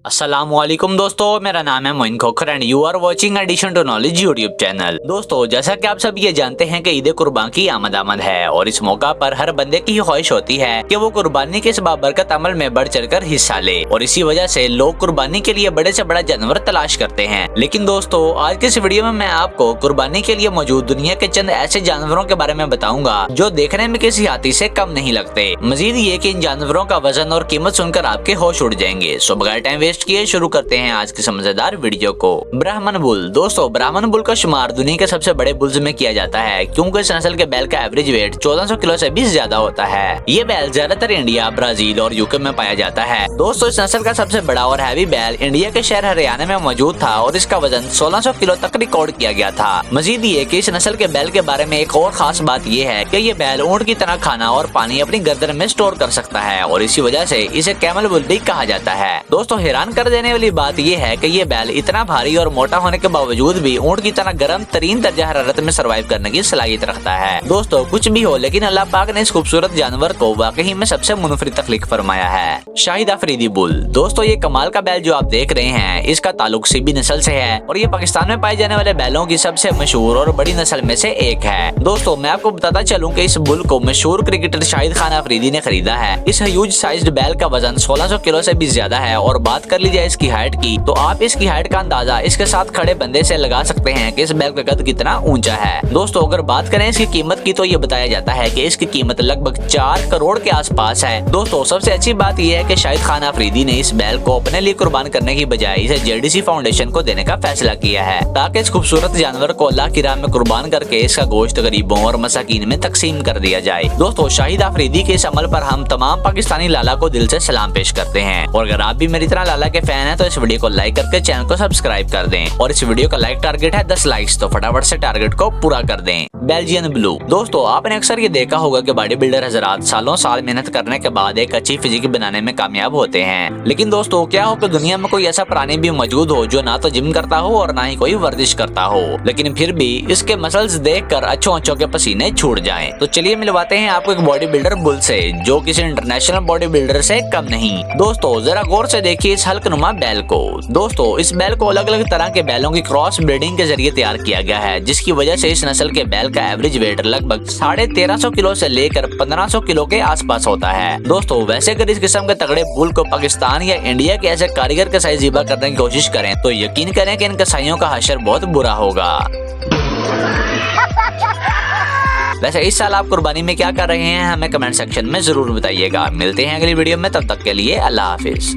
अस्सलामुअलैकुम दोस्तों, मेरा नाम है Moin Khokhar and you are watching addition to knowledge YouTube channel. दोस्तों, जैसा कि आप सब ये जानते हैं कि ईद कुर्बान की आमद है और इस मौका पर हर बंदे की ख्वाहिश होती है कि वो कुर्बानी के इस बाबरकत अमल में बढ़ चढ़कर हिस्सा ले और इसी वजह से लोग कुर्बानी के लिए बड़े से बड़ा जानवर तलाश करते हैं। लेकिन दोस्तों, आज के इस वीडियो में मैं आपको कुर्बानी के लिए मौजूद दुनिया के चंद ऐसे जानवरों के बारे में बताऊंगा जो देखने में किसी हाथी से कम नहीं लगते। मजीद ये कि इन जानवरों का वजन और कीमत सुनकर आपके होश उड़ जाएंगे। सो बगैर टाइम वेस्ट किए शुरू करते हैं आज की मजेदार वीडियो को। ब्राह्मण बुल। दोस्तों, ब्राह्मण बुल का शुमार दुनिया के सबसे बड़े बुल्स में किया जाता है क्योंकि इस नस्ल के बैल का एवरेज वेट 1400 किलो से भी ज्यादा होता है। ये बैल ज्यादातर इंडिया, ब्राजील और यूके में पाया जाता है। दोस्तों, इस नस्ल का सबसे बड़ा और हैवी बैल इंडिया के शहर हरियाणा में मौजूद था और इसका वजन 1600 किलो तक रिकॉर्ड किया गया था। मजीद ये कि इस नस्ल के बैल के बारे में एक और खास बात ये है कि ये बैल ऊंट की तरह खाना और पानी अपनी गर्दन में स्टोर कर सकता है और इसी वजह से इसे कैमल बुल भी कहा जाता है। दोस्तों, हैरान कर देने वाली बात यह है कि ये बैल इतना भारी और मोटा होने के बावजूद भी ऊंट की तरह गर्म तरीन दर्जा हरारत में सर्वाइव करने की सलाहियत रखता है। दोस्तों, कुछ भी हो लेकिन अल्लाह पाक ने इस खूबसूरत जानवर को वाकई में सबसे मुनफरिद तख्लीक फरमाया है। शाहिद अफरीदी बुल। दोस्तों, ये कमाल का बैल जो आप देख रहे हैं इसका ताल्लुक सीबी नस्ल से है और ये पाकिस्तान में पाए जाने वाले बैलों की सबसे मशहूर और बड़ी नस्ल में से एक है। दोस्तों, मैं आपको बताता चलूं कि इस बुल को मशहूर क्रिकेटर शाहिद खान अफरीदी ने खरीदा है। इस ह्यूज साइज्ड बैल का वजन 1600 किलो से भी ज्यादा है और बात कर ली जाए इसकी हाइट की तो आप इसकी हाइट का अंदाजा इसके साथ खड़े बंदे से लगा सकते हैं कि इस बैल का कद कितना ऊंचा है। दोस्तों, अगर बात करें इसकी कीमत की तो ये बताया जाता है कि इसकी कीमत लगभग 4 करोड़ के आसपास है। दोस्तों, सबसे अच्छी बात यह है कि शाहिद खान अफरीदी ने इस बैल को अपने लिए कुर्बान करने की बजाय इसे जेडीसी फाउंडेशन को देने का फैसला किया है ताकि इस खूबसूरत जानवर को अल्लाह की राह में कुर्बान करके इसका गोश्त गरीबों और मसाकीन में तकसीम कर दिया जाए। दोस्तों, शाहिद अफरीदी के इस अमल पर हम तमाम पाकिस्तानी लाला को दिल से सलाम पेश करते हैं और अगर आप भी मेरी तरह लाला के फैन हैं तो इस वीडियो को लाइक करके चैनल को सब्सक्राइब कर दें और इस वीडियो का लाइक टारगेट है 10 लाइक्स, तो फटाफट से टारगेट को पूरा कर दें। Belgian blue. दोस्तों, आपने अक्सर ये देखा होगा कि बॉडी बिल्डर हजरात सालों साल मेहनत करने के बाद एक अच्छी फिजिक बनाने में कामयाब होते हैं। लेकिन दोस्तों, क्या हो कि दुनिया में कोई ऐसा प्राणी भी मौजूद हो जो ना तो जिम करता हो और ना ही कोई वर्जिश करता हो लेकिन फिर भी इसके मसल्स देखकर अच्छों के पसीने छूट जाएं। तो चलिए मिलवाते हैं आपको एक बॉडी बिल्डर बुल से जो किसी इंटरनेशनल बॉडी बिल्डर से कम नहीं। दोस्तों, जरा गौर से देखिए इस हल्कनुमा बैल को। दोस्तों, इस बैल को अलग अलग तरह के बैलों की क्रॉस ब्रीडिंग के जरिए तैयार किया गया है जिसकी वजह से इस नस्ल के बैल का एवरेज वेट लगभग 1350 किलो से लेकर 1500 किलो के आसपास होता है। दोस्तों, वैसे अगर इस किस्म के तगड़े बुल को पाकिस्तान या इंडिया के ऐसे कारीगर के साथ ज़िबा करने की कोशिश करें तो यकीन करें कि इन कसाईयों का हशर बहुत बुरा होगा। वैसे इस साल आप कुर्बानी में क्या कर रहे हैं हमें कमेंट सेक्शन में जरूर बताइएगा। मिलते हैं अगली वीडियो में, तब तक के लिए अल्लाह हाफिज।